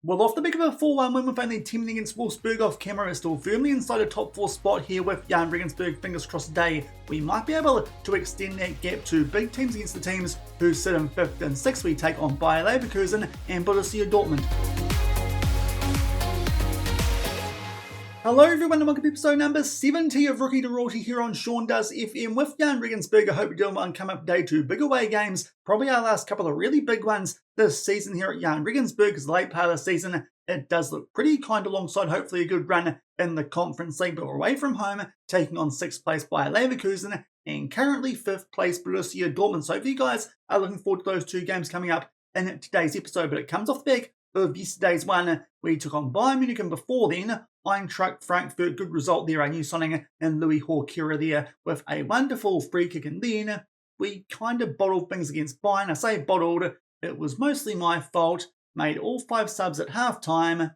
Well, off the back of a 4-1 win with only 10 men against Wolfsburg off camera, is still firmly inside a top 4 spot here with Jahn Regensburg. Fingers crossed today we might be able to extend that gap to big teams against the teams who sit in 5th and 6th. We take on Bayer Leverkusen and Borussia Dortmund. Hello everyone and welcome to episode number 70 of Rookie to Royalty here on Shaun Does FM with Jahn Regensburg. I hope you're doing well and come up today to big away games. Probably our last couple of really big ones this season here at Jahn Regensburg, because the late part of the season it does look pretty kind alongside hopefully a good run in the Conference League, but we're away from home taking on 6th place Bayer Leverkusen and currently 5th place Borussia Dortmund. So if you guys are looking forward to those two games coming up in today's episode, but it comes off the back of yesterday's one. We took on Bayern Munich, and before then Eintracht Frankfurt. Good result there, a new signing in Louis Horkira there with a wonderful free kick, and then we kind of bottled things against Bayern. I say bottled, it was mostly my fault. Made all 5 subs at half time,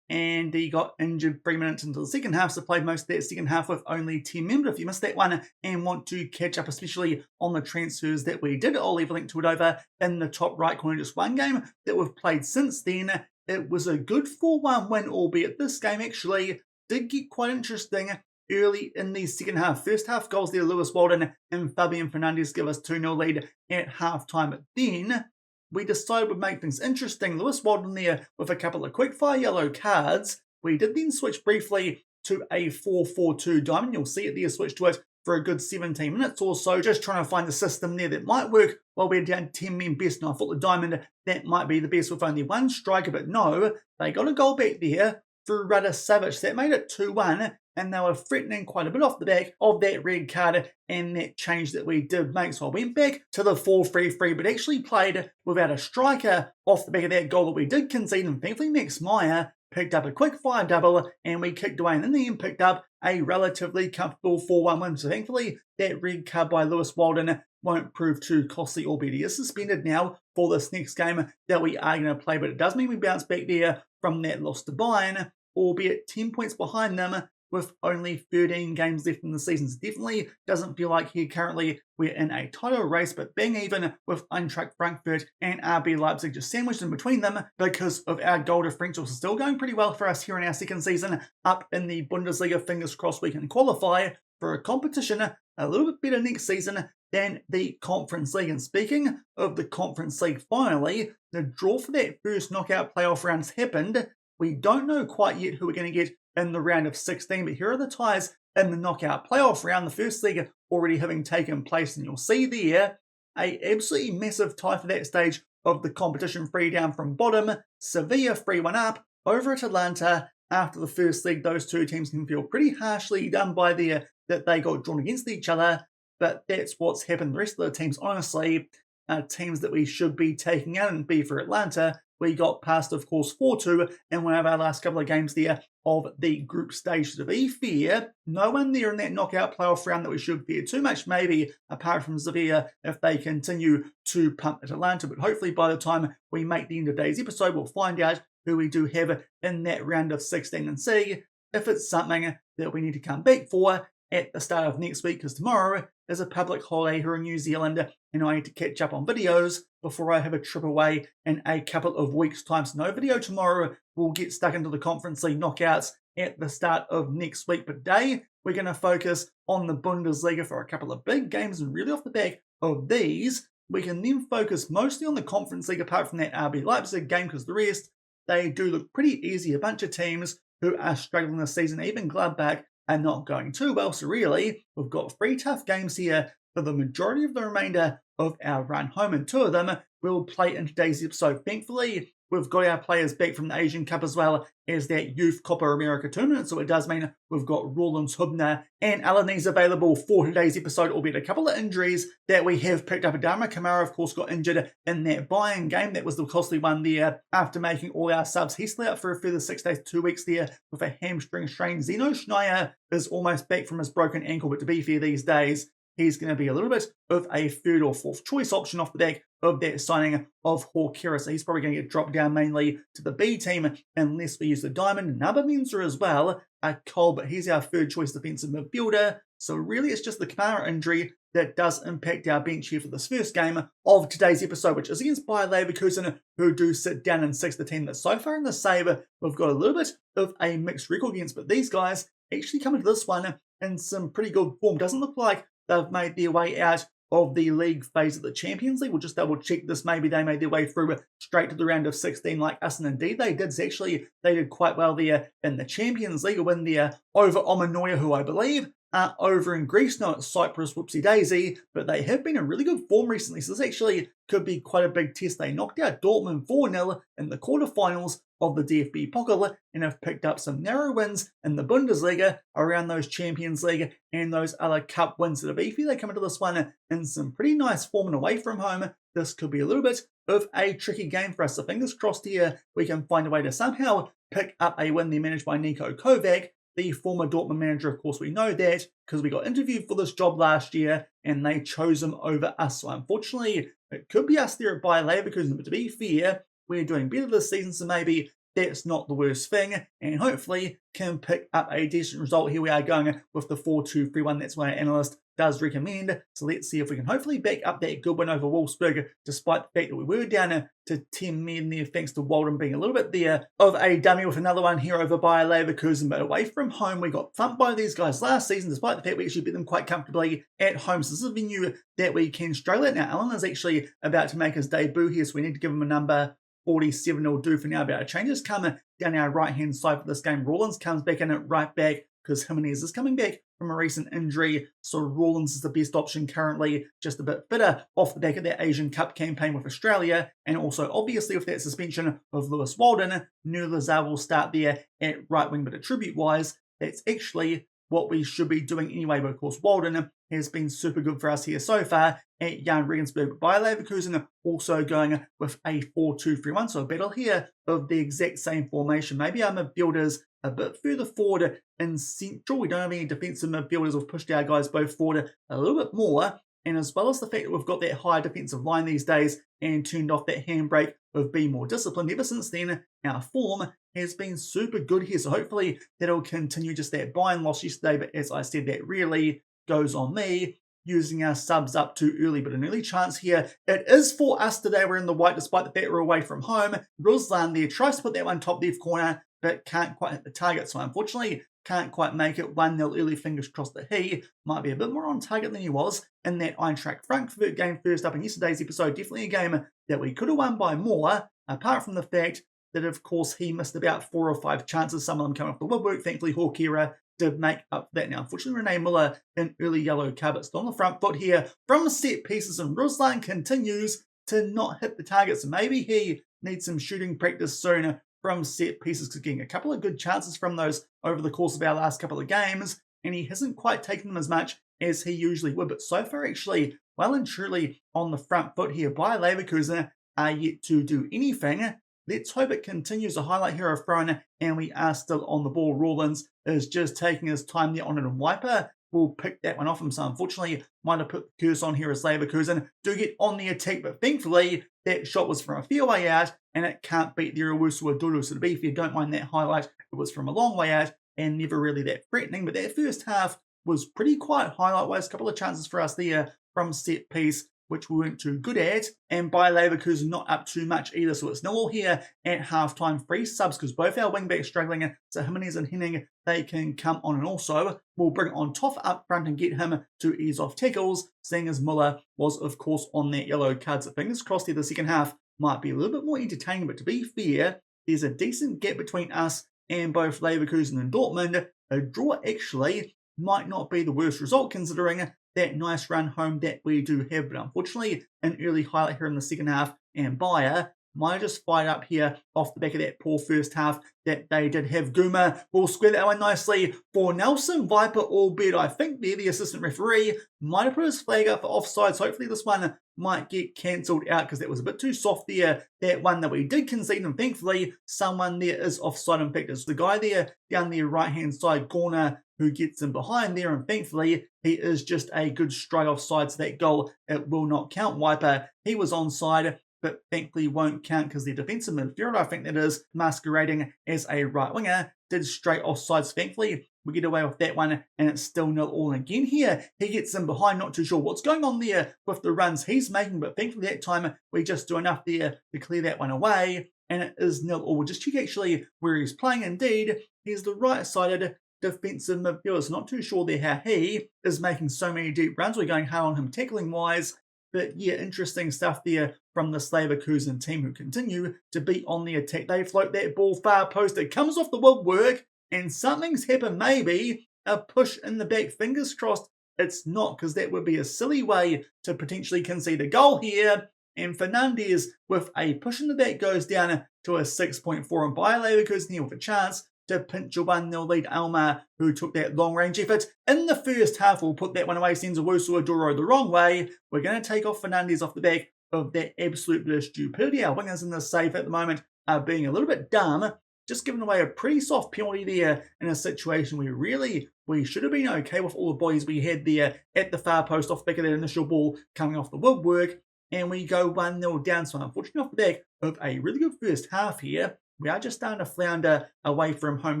and he got injured 3 minutes into the second half, so played most of that second half with only 10 men. But if you missed that one and want to catch up, especially on the transfers that we did, I'll leave a link to it over in the top right corner. Just one game that we've played since then. It was a good 4-1 win, albeit this game actually did get quite interesting early in the second half. First half goals there, Lewis Wilden and Fabian Fernandes give us 2-0 lead at half time. But then we decided we'd make things interesting. Lewis Wilden there with a couple of quick-fire yellow cards. We did then switch briefly to a 4-4-2 diamond. You'll see it there, switch to it for a good 17 minutes or so, just trying to find the system there that might work while we're down 10 men best. And I thought the diamond, that might be the best with only one striker, but no, they got a goal back there through Rada Savic. That made it 2-1, and they were threatening quite a bit off the back of that red card and that change that we did make. So I went back to the 4-3-3, but actually played without a striker off the back of that goal that we did concede, and thankfully Max Meyer picked up a quick fire double and we kicked away, and in the end picked up a relatively comfortable 4-1 win. So thankfully that red card by Lewis Wilden won't prove too costly, albeit he is suspended now for this next game that we are going to play. But it does mean we bounce back there from that loss to Bayern, albeit 10 points behind them with only 13 games left in the season. So definitely doesn't feel like here currently we're in a title race, but being even with Eintracht Frankfurt and RB Leipzig just sandwiched in between them because of our goal differential. So still going pretty well for us here in our second season up in the Bundesliga. Fingers crossed we can qualify for a competition a little bit better next season than the Conference League. And speaking of the Conference League, finally, the draw for that first knockout playoff round has happened. We don't know quite yet who we're going to get in the round of 16, but here are the ties in the knockout playoff round. The first leg already having taken place, and you'll see there a absolutely massive tie for that stage of the competition. 3 down from bottom, Sevilla 3-1 up over at Atlanta. After the first leg, those two teams can feel pretty harshly done by there that they got drawn against each other, but that's what's happened. The rest of the teams, honestly, are teams that we should be taking out, and be for Atlanta, we got past, of course, 4-2 in one of our last couple of games there of the group stage. To be fair, no one there in that knockout playoff round that we should fear too much, maybe apart from Sevilla if they continue to pump at Atlanta. But hopefully by the time we make the end of today's episode, we'll find out who we do have in that round of 16 and see if it's something that we need to come back for at the start of next week, because tomorrow is a public holiday here in New Zealand and I need to catch up on videos before I have a trip away in a couple of weeks' time. So no video tomorrow. We'll get stuck into the Conference League knockouts at the start of next week. But today we're going to focus on the Bundesliga for a couple of big games, and really off the back of these we can then focus mostly on the Conference League apart from that RB Leipzig game, because the rest, they do look pretty easy. A bunch of teams who are struggling this season, even Gladbach, are not going too well. So really, we've got 3 tough games here for the majority of the remainder of our run home, and 2 of them we'll play in today's episode. Thankfully, we've got our players back from the Asian Cup as well as that Youth Copa America tournament, so it does mean we've got Roland Hubner and Alanis available for today's episode, albeit a couple of injuries that we have picked up. Adama Kamara, of course, got injured in that Bayern game. That was the costly one there after making all our subs. He's still out for a further 6 days, 2 weeks there with a hamstring strain. Zeno Schneier is almost back from his broken ankle, but to be fair, these days he's going to be a little bit of a 3rd or 4th choice option off the back of that signing of Horkira. So he's probably going to get dropped down mainly to the B team unless we use the diamond. Another Mensa as well, Cole, but he's our 3rd choice defensive midfielder. So really it's just the Kamara injury that does impact our bench here for this first game of today's episode, which is against Bayer Leverkusen, who do sit down in sixth. The team that so far in the save we've got a little bit of a mixed record against, but these guys actually come into this one in some pretty good form. Doesn't look like they've made their way out of the league phase of the Champions League. We'll just double check this. Maybe they made their way through straight to the round of 16 like us, and indeed they did. Actually, they did quite well there in the Champions League, a win there over Omanoia, who I believe are over in Greece. No, it's Cyprus, whoopsie daisy, but they have been in really good form recently, so this actually could be quite a big test. They knocked out Dortmund 4-0 in the quarterfinals of the DFB Pokal and have picked up some narrow wins in the Bundesliga around those Champions League and those other cup wins that are beefy. They come into this one in some pretty nice form and away from home. This could be a little bit of a tricky game for us. So fingers crossed here we can find a way to somehow pick up a win. They're managed by Niko Kovac, the former Dortmund manager. Of course, we know that because we got interviewed for this job last year and they chose him over us. So unfortunately, it could be us there at Bayer Leverkusen, but to be fair, we're doing better this season, so maybe that's not the worst thing, and hopefully can pick up a decent result. Here we are going with the 4-2-3-1. That's what our analyst does recommend. So let's see if we can hopefully back up that good win over Wolfsburg, despite the fact that we were down to 10 men there, thanks to Wilden being a little bit there of a dummy with another one here over Bayer Leverkusen. But away from home, we got thumped by these guys last season, despite the fact we actually beat them quite comfortably at home. So this is a venue that we can struggle at. Now, Alan is actually about to make his debut here, so we need to give him a number 47 will do for now. But our changes come down our right-hand side for this game. Rawlins comes back in at right back because Jimenez is coming back from a recent injury. So Rawlins is the best option currently, just a bit fitter off the back of that Asian Cup campaign with Australia. And also, obviously, with that suspension of Lewis Wilden, Nurlazar will start there at right wing. But attribute-wise, that's actually what we should be doing anyway. But of course, Wilden has been super good for us here so far at Jahn Regensburg. Bayer Leverkusen also going with a 4-2-3-1. So a battle here of the exact same formation. Maybe our midfielders a bit further forward in central. We don't have any defensive midfielders. We've pushed our guys both forward a little bit more. And as well as the fact that we've got that high defensive line these days and turned off that handbrake of being more disciplined, ever since then, our form has been super good here. So hopefully that'll continue. Just that buy-in loss yesterday, but as I said, that really goes on me using our subs up too early. But an early chance here. It is for us today. We're in the white despite the fact we're away from home. Ruslan there tries to put that one top left corner, but can't quite hit the target. So unfortunately, can't quite make it. 1-0 early. Fingers crossed that he might be a bit more on target than he was in that Eintracht Frankfurt game first up in yesterday's episode. Definitely a game that we could have won by more, apart from the fact that, of course, he missed about 4 or 5 chances, some of them coming off the woodwork. Thankfully, Hawkera did make up for that. Now, unfortunately, Rene Muller in early yellow card, but still on the front foot here from set pieces, and Ruslan continues to not hit the target. So maybe he needs some shooting practice soon from set pieces, because getting a couple of good chances from those over the course of our last couple of games, and he hasn't quite taken them as much as he usually would. But so far, actually, well and truly on the front foot here. Bayer Leverkusen are yet to do anything. Let's hope it continues. A highlight here of thrown, and we are still on the ball. Rawlins is just taking his time there on it, and Wiper will pick that one off him. So unfortunately, might have put the curse on here as Leverkusen do get on the attack, but thankfully, that shot was from a fair way out, and it can't beat the Owusu Aduru. So to be fair, don't mind that highlight. It was from a long way out, and never really that threatening, but that first half was pretty quiet highlight-wise. A couple of chances for us there from set piece, which we weren't too good at, and Bayer Leverkusen not up too much either. So it's 0-0 here at halftime. 3 subs because both our wingbacks struggling. So Jimenez and Henning, they can come on, and also we'll bring on Toff up front and get him to ease off tackles, seeing as Muller was, of course, on that yellow card. So fingers crossed here the second half might be a little bit more entertaining, but to be fair, there's a decent gap between us and both Leverkusen and Dortmund. A draw actually might not be the worst result considering that nice run home that we do have, but unfortunately an early highlight here in the second half, and Bayer might just fight up here off the back of that poor first half that they did have. Guma will square that one nicely for Nelson Viper, albeit I think there the assistant referee might have put his flag up for offsides. Hopefully this one might get cancelled out because that was a bit too soft there, that one that we did concede, and thankfully someone there is offside. In fact, it's the guy there down the right hand side corner who gets in behind there, and thankfully he is just a good strike offside, so that goal, it will not count. Wiper, he was onside, but thankfully won't count because the defensive midfielder, I think that is, masquerading as a right winger, did straight offsides. Thankfully, We get away with that one, and it's still 0-0 again here. He gets in behind, not too sure what's going on there with the runs he's making, but thankfully that time we just do enough there to clear that one away, and it is 0-0. We'll just check actually where he's playing. Indeed, he's the right-sided defensive midfielder. Not too sure there how he is making so many deep runs. We're going hard on him tackling-wise. But yeah, interesting stuff there from the Leverkusen team, who continue to be on the attack. They float that ball far post. It comes off the woodwork, and something's happened. Maybe a push in the back. Fingers crossed it's not, because that would be a silly way to potentially concede a goal here. And Fernandes with a push in the back goes down to a 6.4, and Bayer Leverkusen here with a chance to pinch a 1-0 lead. Alma, who took that long-range effort in the first half, will put that one away, sends Owusu Adoro the wrong way. We're going to take off Fernandes off the back of that absolute bit of stupidity. Our wingers in the safe at the moment are being a little bit dumb, just giving away a pretty soft penalty there in a situation we should have been okay with all the bodies we had there at the far post off the back of that initial ball coming off the woodwork, and we go 1-0 down. So unfortunately off the back of a really good first half here, we are just starting to flounder away from home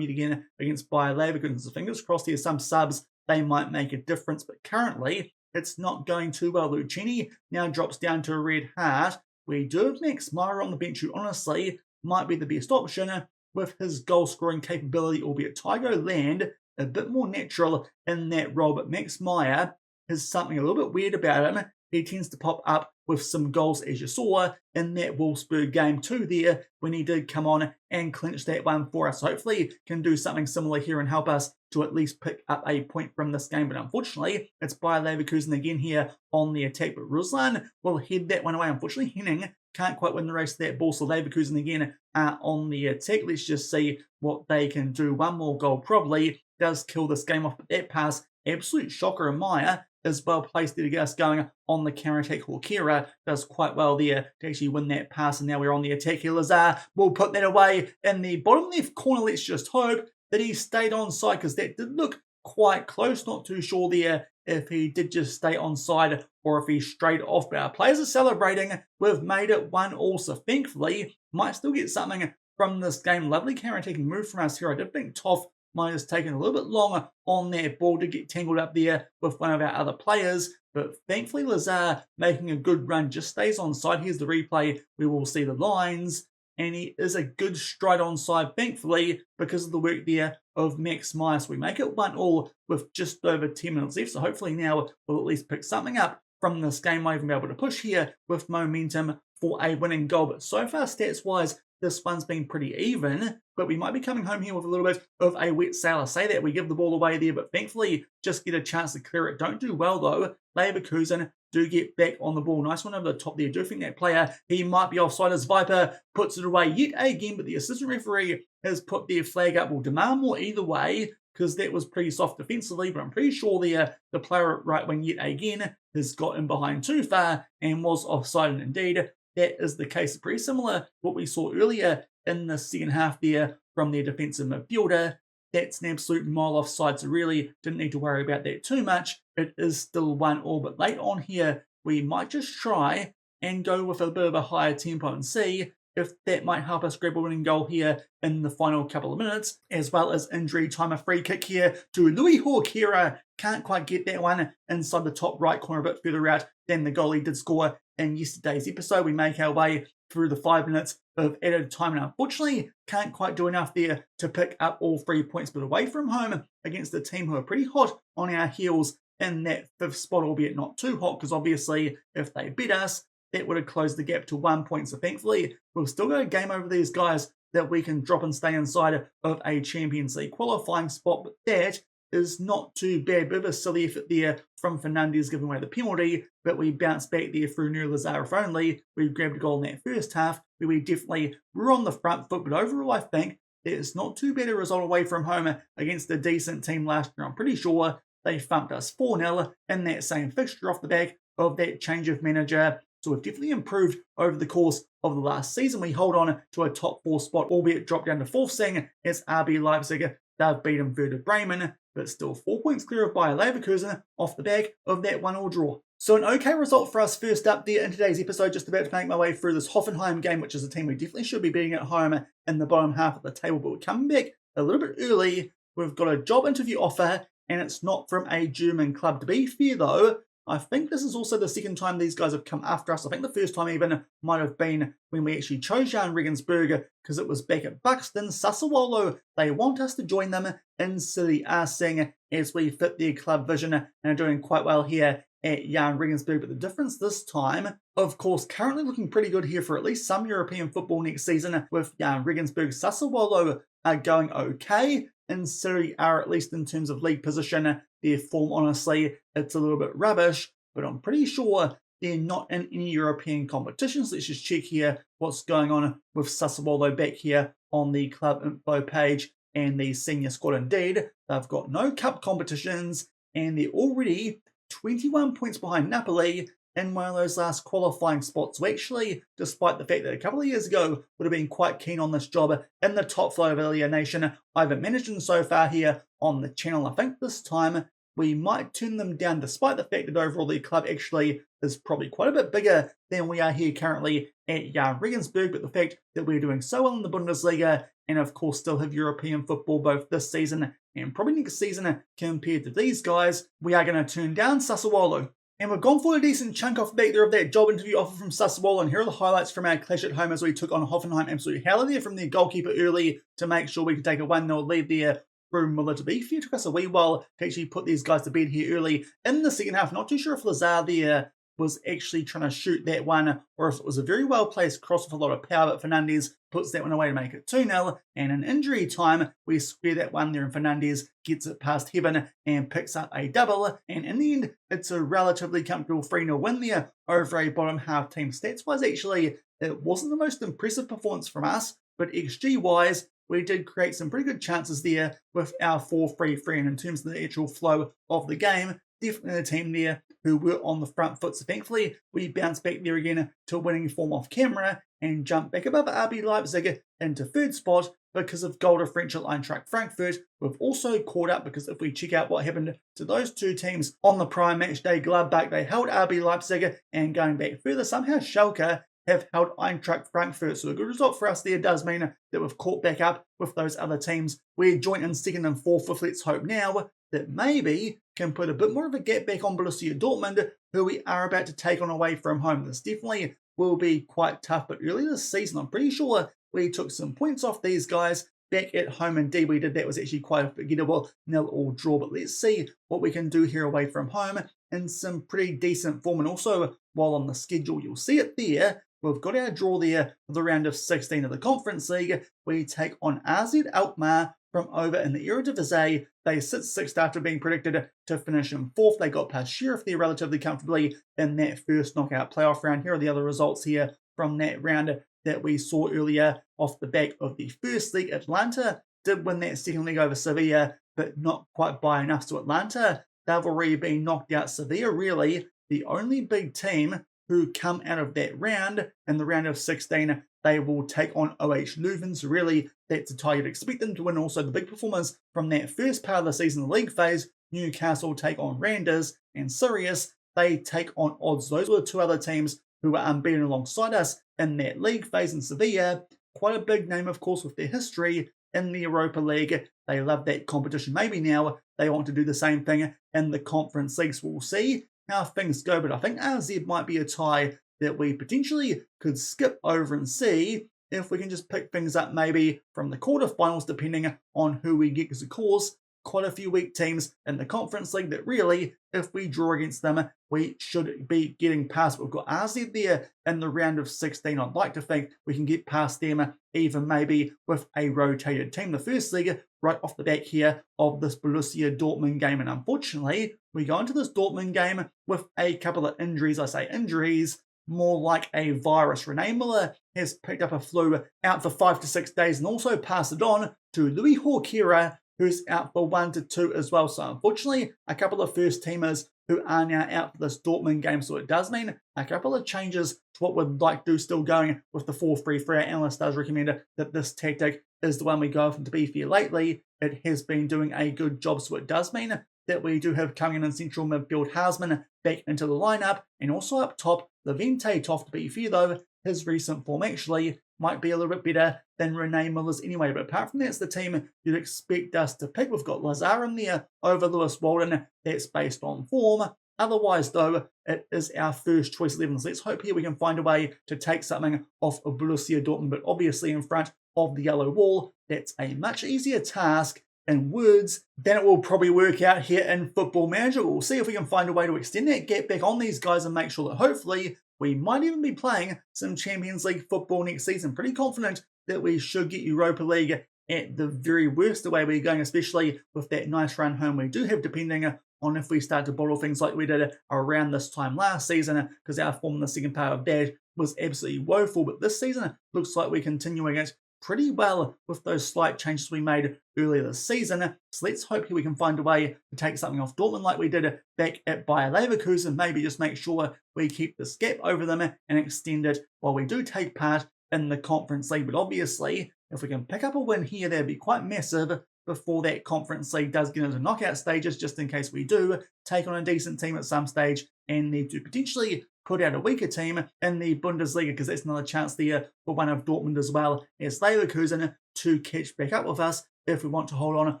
yet again against Bayer Leverkusen. So fingers crossed here, some subs, they might make a difference. But currently, it's not going too well. Lucchini now drops down to a red heart. We do have Max Meyer on the bench, who honestly might be the best option with his goal-scoring capability, albeit Tygo Land a bit more natural in that role. But Max Meyer has something a little bit weird about him. He tends to pop up with some goals, as you saw in that Wolfsburg game too there, when he did come on and clinch that one for us. Hopefully he can do something similar here and help us to at least pick up a point from this game. But unfortunately, it's Bayer Leverkusen again here on the attack. But Ruslan will head that one away. Unfortunately, Henning can't quite win the race to that ball. So Leverkusen again on the attack. Let's just see what they can do. One more goal probably does kill this game off. But that pass, absolute shocker. And Meyer is well placed there to get us going on the counter-attack. Horkera does quite well there to actually win that pass, and now we're on the attack here. Lazar will put that away in the bottom left corner. Let's just hope that he stayed onside, because that did look quite close. Not too sure there if he did just stay onside or if he strayed off. But our players are celebrating. We've made it 1-1, so thankfully might still get something from this game. Lovely counter-attacking move from us here. I did think Toff might have taken a little bit longer on that ball to get tangled up there with one of our other players, but thankfully Lazar making a good run, just stays onside. Here's the replay. We will see the lines, and he is a good stride onside, thankfully, because of the work there of Max Meyer. So we make it 1-1 with just over 10 minutes left, so hopefully now we'll at least pick something up from this game. Might even be able to push here with momentum for a winning goal. But so far, stats-wise, this one's been pretty even, but we might be coming home here with a little bit of a wet sail. I say that we give the ball away there, but thankfully just get a chance to clear it. Don't do well though. Leverkusen do get back on the ball. Nice one over the top there. Do think that player, he might be offside as Viper puts it away yet again, but the assistant referee has put their flag up. We'll demand more either way, because that was pretty soft defensively, but I'm pretty sure the player at right wing yet again has got in behind too far and was offside, and indeed that is the case. Pretty similar to what we saw earlier in the second half there from their defensive midfielder. That's an absolute mile offside, so really didn't need to worry about that too much. It is still 1-1, but late on here, we might just try and go with a bit of a higher tempo and see if that might help us grab a winning goal here in the final couple of minutes, as well as injury time. A free kick here to Louis Horkera. Can't quite get that one inside the top right corner, a bit further out than the goalie did score in yesterday's episode. We make our way through the 5 minutes of added time, and unfortunately can't quite do enough there to pick up all 3 points. But away from home against a team who are pretty hot on our heels in that 5th spot, albeit not too hot, because obviously if they beat us, that would have closed the gap to 1 point. So thankfully, we've still got a game over these guys that we can drop and stay inside of a Champions League qualifying spot. But that is not too bad. Bit of a silly effort there from Fernandes giving away the penalty, but we bounced back there through Nur Lazar. If only we grabbed a goal in that first half, where we definitely were on the front foot. But overall, I think it's not too bad a result away from home against a decent team last year. I'm pretty sure they thumped us 4-0 in that same fixture off the back of that change of manager. So we've definitely improved over the course of the last season. We hold on to a top 4 spot, albeit dropped down to 4th, seeing as RB Leipzig. They've beaten Werder Bremen, but still 4 points clear of Bayer Leverkusen off the back of that 1-1 draw. So an okay result for us first up there in today's episode. Just about to make my way through this Hoffenheim game, which is a team we definitely should be beating at home in the bottom half of the table, but we're coming back a little bit early we've got a job interview offer, and it's not from a German club. To be fair though, I think this is also the second time these guys have come after us. I think the first time even might have been when we actually chose Jahn Regensburg, because it was back at Buxton. Sassuolo, they want us to join them in Serie A, seeing as we fit their club vision and are doing quite well here at Jahn Regensburg. But the difference this time, of course, currently looking pretty good here for at least some European football next season with Jahn Regensburg. Sassuolo are going okay in Serie A, at least in terms of league position. Their form, honestly, it's a little bit rubbish, but I'm pretty sure they're not in any European competitions. Let's just check here what's going on with Sassuolo back here on the club info page and the senior squad. Indeed, they've got no cup competitions, and they're already 21 points behind Napoli in one of those last qualifying spots. So actually, despite the fact that a couple of years ago would have been quite keen on this job in the top flight of Italia Nation, I haven't managed them so far here on the channel. I think this time we might turn them down, despite the fact that overall the club actually is probably quite a bit bigger than we are here currently at Jahn Regensburg. But the fact that we're doing so well in the Bundesliga, and of course still have European football both this season and probably next season compared to these guys, we are going to turn down Sassuolo. And we've gone for a decent chunk off the back there of that job interview offer from Sassuolo, and here are the highlights from our clash at home as we took on Hoffenheim. Absolute howler there from their goalkeeper early to make sure we could take a 1-0 lead there. Muller. To be fair, it took us a wee while to actually put these guys to bed here early in the second half. Not too sure if Lazar there was actually trying to shoot that one, or if it was a very well placed cross with a lot of power, but Fernandes puts that one away to make it 2-0, and in injury time we square that one there, and Fernandes gets it past Heaven and picks up a double, and in the end it's a relatively comfortable 3-0 win there over a bottom half team. Stats wise, actually it wasn't the most impressive performance from us, but XG wise we did create some pretty good chances there with our 4-3-3, and in terms of the actual flow of the game, definitely a team there who were on the front foot. So thankfully, we bounced back there again to winning form off camera and jumped back above RB Leipzig into third spot because of goal differential Eintracht Frankfurt. We've also caught up because if we check out what happened to those two teams on the prior match day, Gladbach, they held RB Leipzig, and going back further, somehow Schalke have held Eintracht Frankfurt. So a good result for us there does mean that we've caught back up with those other teams. We're joint in second and fourth with, let's hope now, that maybe can put a bit more of a gap back on Borussia Dortmund, who we are about to take on away from home. This definitely will be quite tough, but early this season, I'm pretty sure we took some points off these guys back at home. Indeed, we did. That was actually quite a forgettable 0-0 draw, but let's see what we can do here away from home in some pretty decent form. And also, while on the schedule, you'll see it there, we've got our draw there for the round of 16 of the Conference League. We take on AZ Alkmaar from over in the Eredivisie. They sit sixth after being predicted to finish in fourth. They got past Sheriff there relatively comfortably in that first knockout playoff round. Here are the other results here from that round that we saw earlier off the back of the first league. Atlanta did win that second league over Sevilla, but not quite by enough. So Atlanta, they've already been knocked out. Sevilla, really, the only big team who come out of that round. In the round of 16, they will take on OH Leuven. So really, that's a tie you'd expect them to win. Also, the big performers from that first part of the season, the league phase, Newcastle take on Randers, and Sirius, they take on Odds. Those were the two other teams who were unbeaten alongside us in that league phase. In Sevilla, quite a big name, of course, with their history in the Europa League. They love that competition. Maybe now they want to do the same thing in the Conference League. So we'll see how things go, but I think AZ might be a tie that we potentially could skip over and see if we can just pick things up maybe from the quarterfinals, depending on who we get, because of course quite a few weak teams in the Conference League that really, if we draw against them, we should be getting past. We've got RZ there in the round of 16. I'd like to think we can get past them, even maybe with a rotated team. The first league right off the back here of this Borussia Dortmund game, and unfortunately we go into this Dortmund game with a couple of injuries. I say injuries, more like a virus. Rene Miller has picked up a flu, out for 5 to 6 days, and also passed it on to Louis Horkera, who's out for 1 to 2 as well. So unfortunately, a couple of first teamers who are now out for this Dortmund game. So it does mean a couple of changes to what we'd like to do, still going with the 4-3-3. Our analyst does recommend that this tactic is the one we go for. And to be fair, lately it has been doing a good job. So it does mean that we do have coming in central midfield Haasman back into the lineup, and also up top, Levente Toft. To be fair though, his recent form actually might be a little bit better than Rene Miller's anyway. But apart from that, it's the team you'd expect us to pick. We've got Lazar in there over Lewis Wilden. That's based on form. Otherwise, though, it is our first choice 11. So let's hope here we can find a way to take something off of Borussia Dortmund. But obviously in front of the yellow wall, that's a much easier task in words than it will probably work out here in Football Manager. We'll see if we can find a way to extend that gap back on these guys and make sure that hopefully we might even be playing some Champions League football next season. Pretty confident that we should get Europa League at the very worst the way we're going, especially with that nice run home we do have, depending on if we start to bottle things like we did around this time last season, because our form in the second part of that was absolutely woeful. But this season looks like we're continuing it pretty well with those slight changes we made earlier this season. So let's hope we can find a way to take something off Dortmund like we did back at Bayer Leverkusen. Maybe just make sure we keep this gap over them and extend it while we do take part in the Conference League. But obviously, if we can pick up a win here, that'd be quite massive before that Conference League does get into knockout stages, just in case we do take on a decent team at some stage and need to potentially put out a weaker team in the Bundesliga, because that's another chance there for one of Dortmund as well as Leverkusen to catch back up with us if we want to hold on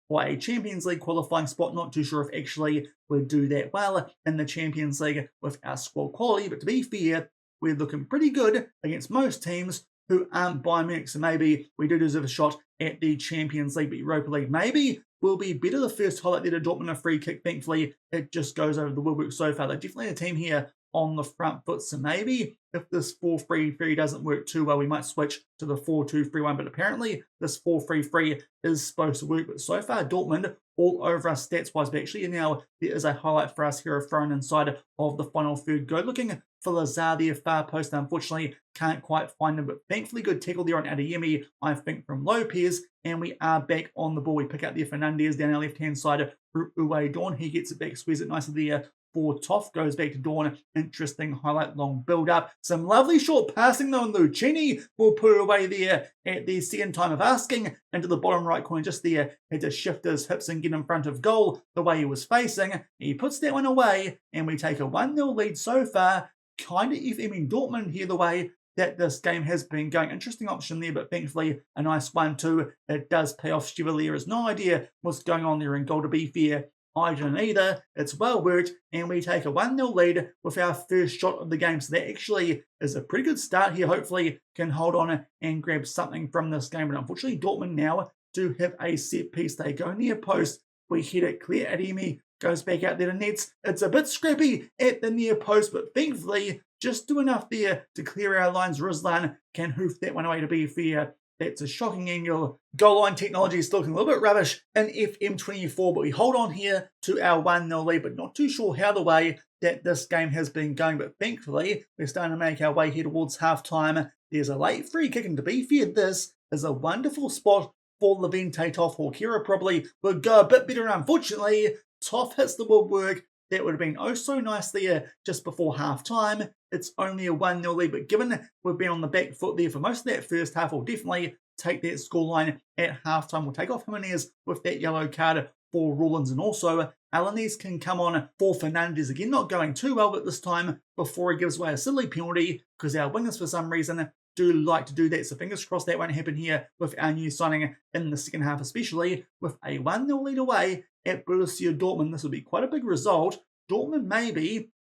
for a Champions League qualifying spot. Not too sure if actually we'd do that well in the Champions League with our squad quality, but to be fair, we're looking pretty good against most teams who aren't Bayern Munich, so maybe we do deserve a shot at the Champions League, but Europa League maybe will be better. The first highlight there to Dortmund, a free kick. Thankfully, it just goes over the woodwork so far. They're definitely a team here on the front foot, so maybe if this 4-3-3 doesn't work too well, we might switch to the 4-2-3-1, but apparently this 4-3-3 is supposed to work. But so far, Dortmund all over us stats-wise, but actually now there is a highlight for us here thrown inside of the final third. Go looking for Lazar there, far post. Unfortunately, can't quite find him, but thankfully good tackle there on Adeyemi, I think, from Lopez, and we are back on the ball. We pick up there Fernandez down our left-hand side for Uwe Dawn. He gets it back, squeeze it nicely there for Toff, goes back to Dawn. Interesting highlight, long build-up. Some lovely short passing though, and Lucchini will put it away there at the second time of asking into the bottom right corner, just there. Had to shift his hips and get in front of goal the way he was facing. He puts that one away, and we take a 1-0 lead so far. Kind of FMing Dortmund here the way that this game has been going. Interesting option there, but thankfully a nice one too. It does pay off. Chevalier has no idea what's going on there in goal, to be fair. I didn't either. It's well worked, and we take a 1-0 lead with our first shot of the game. So that actually is a pretty good start here. Hopefully can hold on and grab something from this game. But unfortunately, Dortmund now do have a set piece. They go near post. We hit it clear. Adeyemi goes back out there to nets. It's a bit scrappy at the near post, but thankfully just do enough there to clear our lines. Ruslan can hoof that one away, to be fair. That's a shocking angle. Goal line technology is still looking a little bit rubbish in FM24, but we hold on here to our 1-0 lead, but not too sure how the way that this game has been going. But thankfully, we're starting to make our way here towards half-time. There's a late free kick, and to be fair, this is a wonderful spot for Levente Toff. Hawkera probably would go a bit better, and unfortunately, Toff hits the woodwork. That would have been oh so nice there just before half-time. It's only a 1-0 lead, but given we've been on the back foot there for most of that first half, we'll definitely take that scoreline at half-time. We'll take off Jimenez with that yellow card for Rollins, and also Alanis can come on for Fernandez. Again, not going too well at this time before he gives away a silly penalty, because our wingers for some reason do like to do that. So fingers crossed that won't happen here with our new signing in the second half, especially with a 1-0 lead away at Borussia Dortmund. This will be quite a big result. Dortmund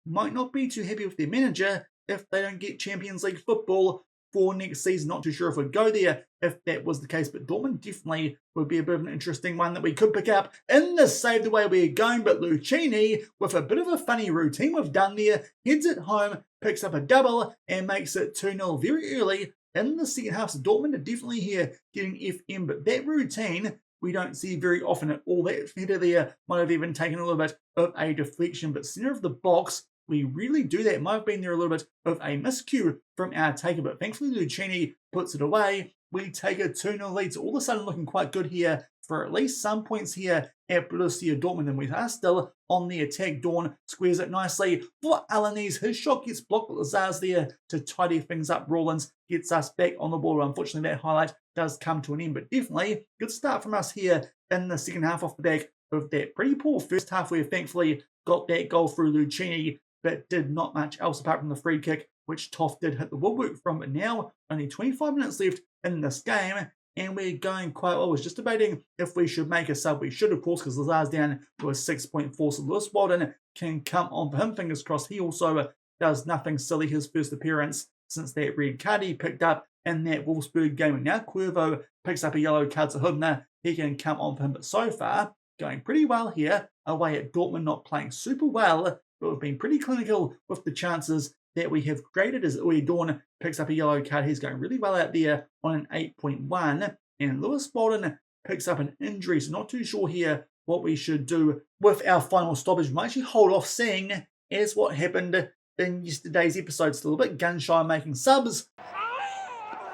might not be too happy with their manager if they don't get Champions League football for next season. Not too sure if we'd go there if that was the case, but Dortmund definitely would be a bit of an interesting one that we could pick up in the save the way we're going. But Lucchini, with a bit of a funny routine we've done there, heads it home, picks up a double, and makes it 2-0 very early in the second half. So Dortmund are definitely here getting FM, but that routine we don't see very often at all. That header there might have even taken a little bit of a deflection, but center of the box, we really do that. Might have been there a little bit of a miscue from our taker, but thankfully Lucchini puts it away. We take a 2-0 lead, so all of a sudden looking quite good here for at least some points here at Borussia Dortmund, and we are still on the attack. Dawn squares it nicely for Alanis. His shot gets blocked, but Lazar's there to tidy things up. Rollins gets us back on the ball. Unfortunately, that highlight does come to an end, but definitely good start from us here in the second half off the back of that pretty poor first half. We thankfully got that goal through Lucchini, but did not much else apart from the free kick which Toff did hit the woodwork from, but now only 25 minutes left in this game, and we're going quite well. I was just debating if we should make a sub. We should, of course, because Lazar's down to a 6.4, so Lewis Wilden can come on for him. Fingers crossed. He also does nothing silly. His first appearance since that red card he picked up in that Wolfsburg game. And now Cuervo picks up a yellow card to Hübner. He can come on for him, but so far, going pretty well here. Away at Dortmund, not playing super well, but we've been pretty clinical with the chances that we have created. As Uwe Dorn picks up a yellow card, he's going really well out there on an 8.1. And Lewis Wilden picks up an injury, so not too sure here what we should do with our final stoppage. We might actually hold off, seeing as what happened in yesterday's episode. It's a little bit gun shy making subs.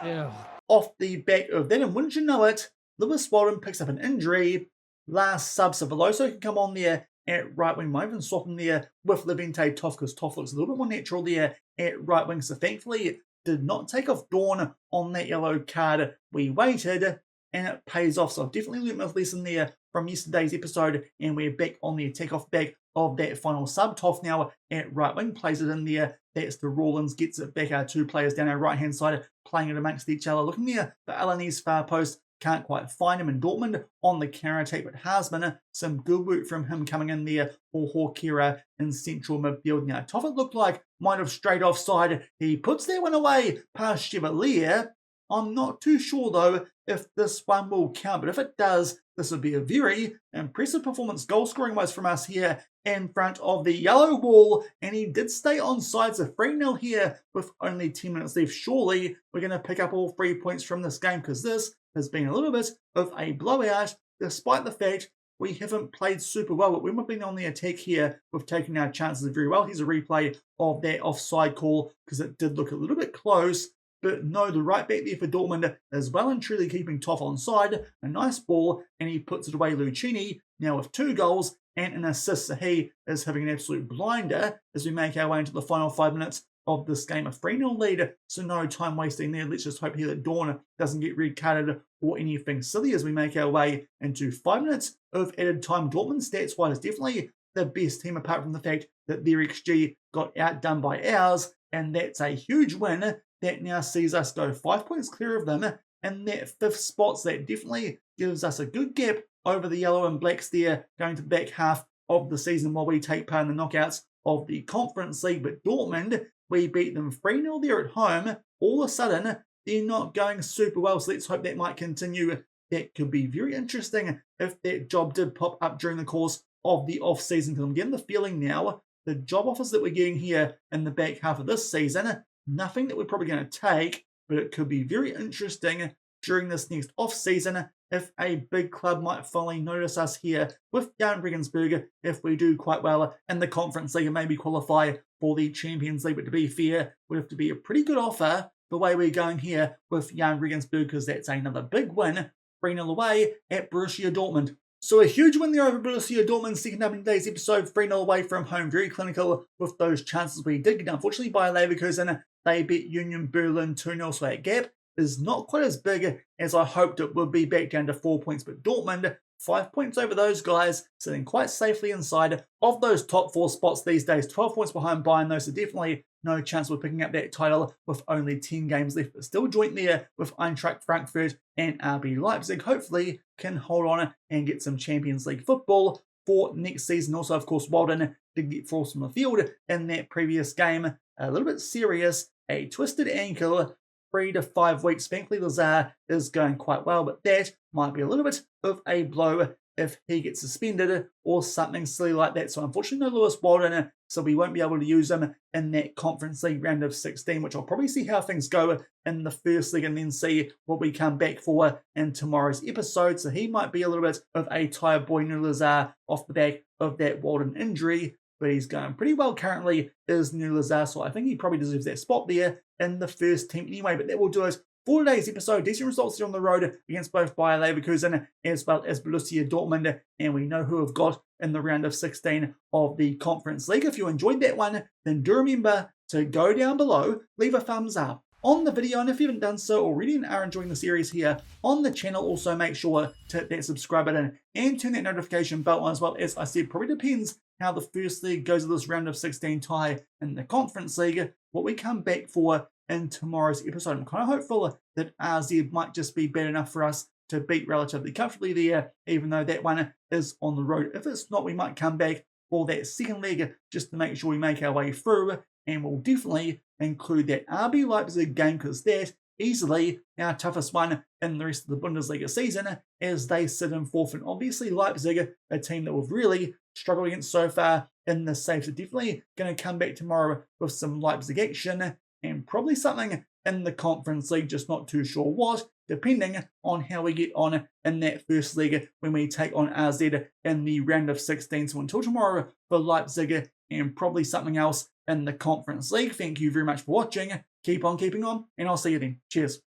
Yeah. Off the back of that, and wouldn't you know it, Lewis Wilden picks up an injury. Last sub, so Veloso can come on there at right wing. Might even swap him there with Levente Toff, because Toff looks a little bit more natural there at right wing. So thankfully, it did not take off Dawn on that yellow card. We waited, and it pays off. So I've definitely learned my lesson there from yesterday's episode, and we're back on the attack off back of that final sub. Toff now at right wing, plays it in there. That's the Rawlins, gets it back. Our two players down our right hand side playing it amongst each other. Looking there, the Alanese far post. Can't quite find him in Dortmund on the counter attack, but Harsman, some good work from him coming in there for Horkera in central midfield. Now, Toff, it looked like, might have strayed offside. He puts that one away past Chevalier. I'm not too sure, though, if this one will count, but if it does, this would be a very impressive performance goal-scoring-wise from us here in front of the yellow wall, and he did stay onside, so 3-0 here with only 10 minutes left. Surely we're going to pick up all 3 points from this game, because this has been a little bit of a blowout, despite the fact we haven't played super well. But when we've been on the attack here, we've taken our chances very well. Here's a replay of that offside call, because it did look a little bit close. But no, the right back there for Dortmund is well and truly keeping Toff onside. A nice ball, and he puts it away. Lucchini now with 2 goals and an assist. So he is having an absolute blinder as we make our way into the final 5 minutes of this game. A 3-0 lead, so no time wasting there. Let's just hope here that Dawn doesn't get red carded or anything silly as we make our way into 5 minutes of added time. Dortmund stats-wise is definitely the best team, apart from the fact that their XG got outdone by ours, and that's a huge win that now sees us go 5 points clear of them, and that 5th spot. So that definitely gives us a good gap over the yellow and blacks there going to the back half of the season while we take part in the knockouts of the Conference League. But Dortmund, we beat them 3-0 there at home. All of a sudden, they're not going super well, so let's hope that might continue. That could be very interesting if that job did pop up during the course of the off-season, because I'm getting the feeling now the job offers that we're getting here in the back half of this season, nothing that we're probably going to take, but it could be very interesting during this next off-season if a big club might finally notice us here with Jahn Regensburg if we do quite well in the Conference League and maybe qualify for the Champions League. But to be fair, would have to be a pretty good offer the way we're going here with Jahn Regensburg, because that's another big win, 3-0 away at Borussia Dortmund. So a huge win there over Borussia Dortmund, second up in today's episode, 3-0 away from home. Very clinical with those chances we did get. Unfortunately, by Leverkusen, they beat Union Berlin 2-0, so that gap is not quite as big as I hoped it would be, back down to 4 points. But Dortmund, 5 points over those guys, sitting quite safely inside of those top 4 spots these days. 12 points behind Bayern, though, so definitely no chance we're picking up that title with only 10 games left, but still joint there with Eintracht Frankfurt and RB Leipzig. Hopefully can hold on and get some Champions League football for next season. Also, of course, Wilden did get forced from the field in that previous game. A little bit serious, a twisted ankle, 3 to 5 weeks. Thankfully, Lazar is going quite well, but that might be a little bit of a blow if he gets suspended or something silly like that. So unfortunately, no Lewis Wilden, so we won't be able to use him in that Conference League round of 16, which I'll probably see how things go in the first league and then see what we come back for in tomorrow's episode. So he might be a little bit of a tired boy, no Lazar, off the back of that Wilden injury, but he's going pretty well currently, is New Lazar, so I think he probably deserves that spot there in the first team anyway. But that will do it for today's episode. Decent results here on the road against both Bayer Leverkusen as well as Borussia Dortmund, and we know who we've got in the round of 16 of the Conference League. If you enjoyed that one, then do remember to go down below, leave a thumbs up on the video, and if you haven't done so already and are enjoying the series here on the channel, also make sure to hit that subscribe button and turn that notification bell on as well. As I said, probably depends how the first leg goes of this round of 16 tie in the Conference League, what we come back for in tomorrow's episode. I'm kind of hopeful that RZ might just be bad enough for us to beat relatively comfortably there, even though that one is on the road. If it's not, we might come back for that second leg just to make sure we make our way through, and we'll definitely include that RB Leipzig game because that easily our toughest one in the rest of the Bundesliga season as they sit in fourth. And obviously Leipzig, a team that we've really struggled against so far in the safe. So definitely going to come back tomorrow with some Leipzig action and probably something in the Conference League, just not too sure what, depending on how we get on in that first leg when we take on RZ in the round of 16. So until tomorrow for Leipzig and probably something else in the Conference League. Thank you very much for watching. Keep on keeping on, and I'll see you then. Cheers.